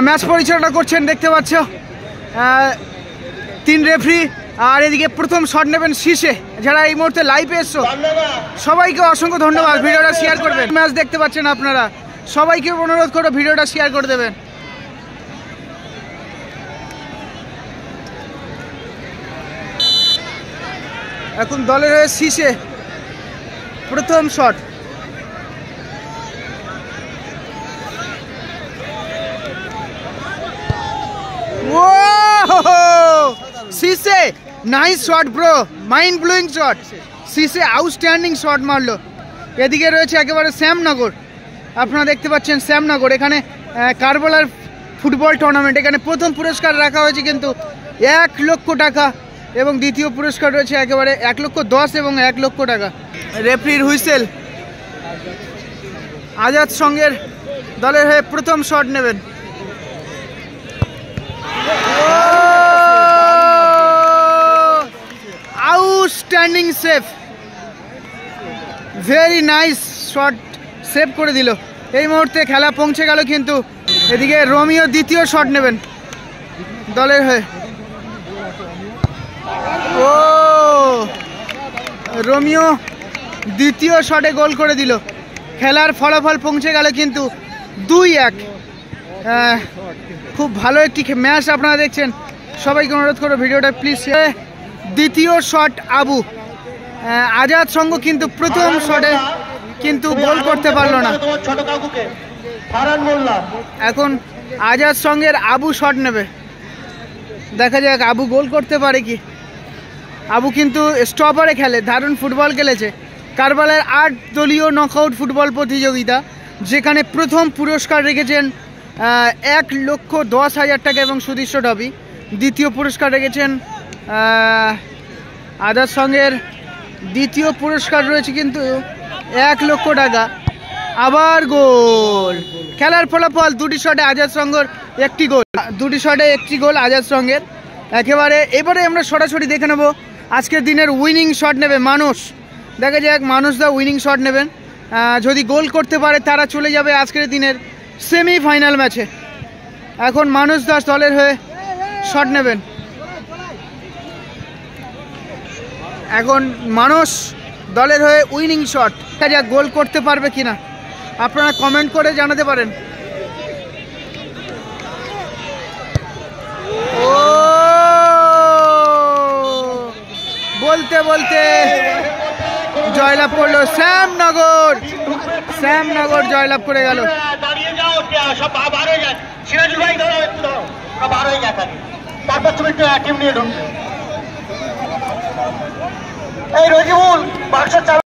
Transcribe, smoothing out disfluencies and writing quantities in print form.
Match পরিচালনা করছেন দেখতে পাচ্ছ 3 রেফারি। আর এদিকে প্রথম শট নেবেন শীষে। যারা এই মুহূর্তে লাইভে এসছো সবাইকে অসংখ্য ধন্যবাদ। ভিডিওটা শেয়ার করবেন। ম্যাচ দেখতে পাচ্ছেন আপনারা, সবাইকে অনুরোধ করে ভিডিওটা শেয়ার করে দেবেন। এখন দলের হয়ে শীষে প্রথম শট। শীষে nice shot bro, mind blowing shot. শীষে আউটস্ট্যান্ডিং শট মারলো। এদিকে রয়েছে একেবারে শ্যামনগর, আপনারা দেখতে পাচ্ছেন শ্যামনগর। এখানে কারবালার ফুটবল টুর্নামেন্ট, এখানে প্রথম পুরস্কার রাখা হয়েছে কিন্তু 1 লক্ষ টাকা এবং দ্বিতীয় পুরস্কার রয়েছে একেবারে 1,10,000 এবং 1 লক্ষ টাকা। রেফারির হুইসেল। আজাদ সঙ্গের দলের হয়ে প্রথম শট নেবেন। Outstanding save, very nice shot, save করে দিল। এই মুহূর্তে খেলা পৌঁছে গেল কিন্তু। এদিকে রোমিও দ্বিতীয় শট নেবেন দলের হয়ে। ও রোমিও দ্বিতীয় শটে গোল করে দিল। খেলার ফলাফল পৌঁছে গেল কিন্তু 2-1। খুব ভালো একটি ম্যাচ আপনারা দেখছেন। সবাইকে অনুরোধ করো ভিডিওটা প্লিজ। দ্বিতীয় শট আবু। আজাদ সঙ্গ কিন্তু প্রথম শটে কিন্তু গোল করতে পারলো না। এখন আজাদ সঙ্গের আবু শট নেবে, দেখা যাক আবু গোল করতে পারে কি। আবু কিন্তু স্টপারে খেলে, দারুণ ফুটবল খেলেছে। কারবালার 8 দলীয় নকআউট ফুটবল প্রতিযোগিতা, যেখানে প্রথম পুরস্কার রেখেছেন 1,10,000 টাকা এবং সুদৃশ্য ট্রফি। দ্বিতীয় পুরস্কার রেখেছেন আজাদ সঙ্গের দ্বিতীয় পুরস্কার রয়েছে কিন্তু 1 লক্ষ টাকা। আবার গোল। খেলার ফলাফল 2টি শটে আজাদ সঙ্গের 1টি গোল, 2টি শটে 1টি গোল আজাদ সঙ্গের। একেবারে এবারে আমরা সরাসরি দেখে নেব আজকের দিনের উইনিং শট নেবে মানুষ। দেখা যাক মানুষদা উইনিং শট নেবেন। যদি গোল করতে পারে তারা চলে যাবে আজকের দিনের সেমিফাইনাল ম্যাচে। এখন মানুষ দাস দলের হয়ে শট নেবেন। এখন মানুষ দলের হয়ে উইনিং শট। দেখা যাক গোল করতে পারবে কিনা, আপনারা কমেন্ট করে জানাতে পারেন। ও বলতে বলতে জয়লাভ করলো শ্যামনগর। শ্যামনগর জয়লাভ করে গেল। এই রজিবুল বাক্স